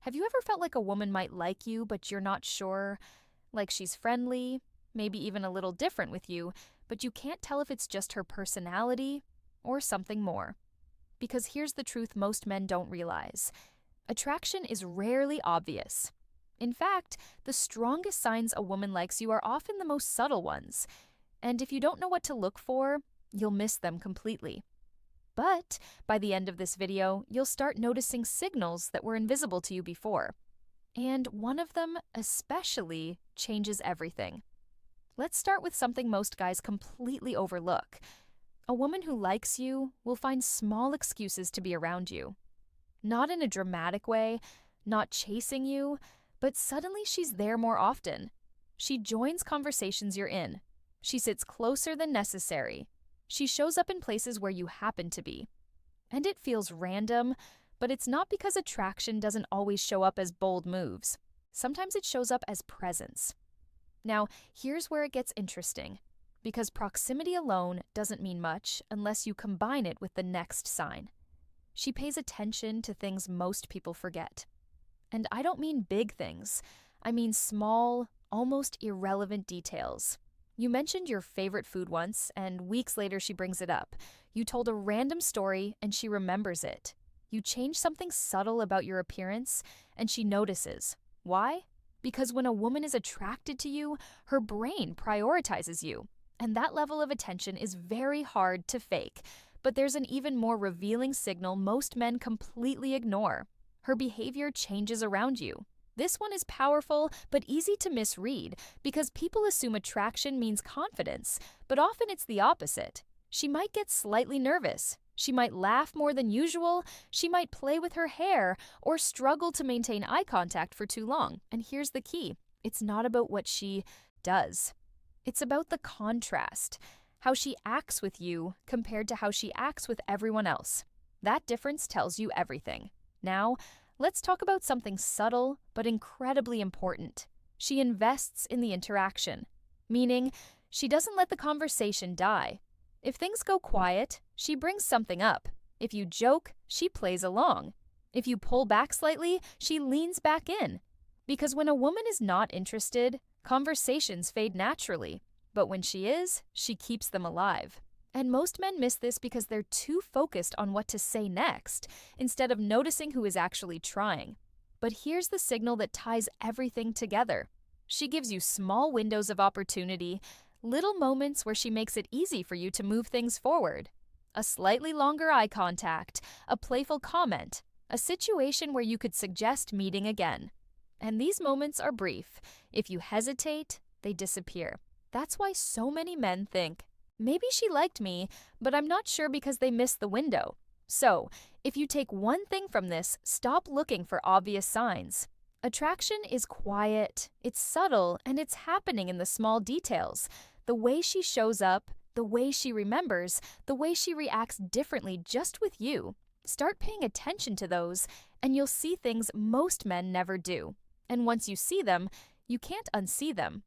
Have you ever felt like a woman might like you, but you're not sure? Like she's friendly, maybe even a little different with you, but you can't tell if it's just her personality or something more. Because here's the truth most men don't realize: attraction is rarely obvious. In fact, the strongest signs a woman likes you are often the most subtle ones. And if you don't know what to look for, you'll miss them completely. But by the end of this video, you'll start noticing signals that were invisible to you before. And one of them especially changes everything. Let's start with something most guys completely overlook. A woman who likes you will find small excuses to be around you. Not in a dramatic way, not chasing you, but suddenly she's there more often. She joins conversations you're in. She sits closer than necessary. She shows up in places where you happen to be. And it feels random, but it's not because attraction doesn't always show up as bold moves. Sometimes it shows up as presence. Now, here's where it gets interesting, because proximity alone doesn't mean much unless you combine it with the next sign. She pays attention to things most people forget. And I don't mean big things. I mean small, almost irrelevant details. You mentioned your favorite food once, and weeks later she brings it up. You told a random story, and she remembers it. You change something subtle about your appearance, and she notices. Why? Because when a woman is attracted to you, her brain prioritizes you. And that level of attention is very hard to fake. But there's an even more revealing signal most men completely ignore. Her behavior changes around you. This one is powerful but easy to misread because people assume attraction means confidence, but often it's the opposite. She might get slightly nervous. She might laugh more than usual. She might play with her hair or struggle to maintain eye contact for too long. And here's the key: it's not about what she does. It's about the contrast, how she acts with you compared to how she acts with everyone else. That difference tells you everything. Now, let's talk about something subtle but incredibly important. She invests in the interaction, meaning she doesn't let the conversation die. If things go quiet, she brings something up. If you joke, she plays along. If you pull back slightly, she leans back in. Because when a woman is not interested, conversations fade naturally. But when she is, she keeps them alive. And most men miss this because they're too focused on what to say next, instead of noticing who is actually trying. But here's the signal that ties everything together. She gives you small windows of opportunity, little moments where she makes it easy for you to move things forward. A slightly longer eye contact, a playful comment, a situation where you could suggest meeting again. And these moments are brief. If you hesitate, they disappear. That's why so many men think, maybe she liked me, but I'm not sure because they missed the window. So, if you take one thing from this, stop looking for obvious signs. Attraction is quiet, it's subtle, and it's happening in the small details. The way she shows up, the way she remembers, the way she reacts differently just with you. Start paying attention to those, and you'll see things most men never do. And once you see them, you can't unsee them.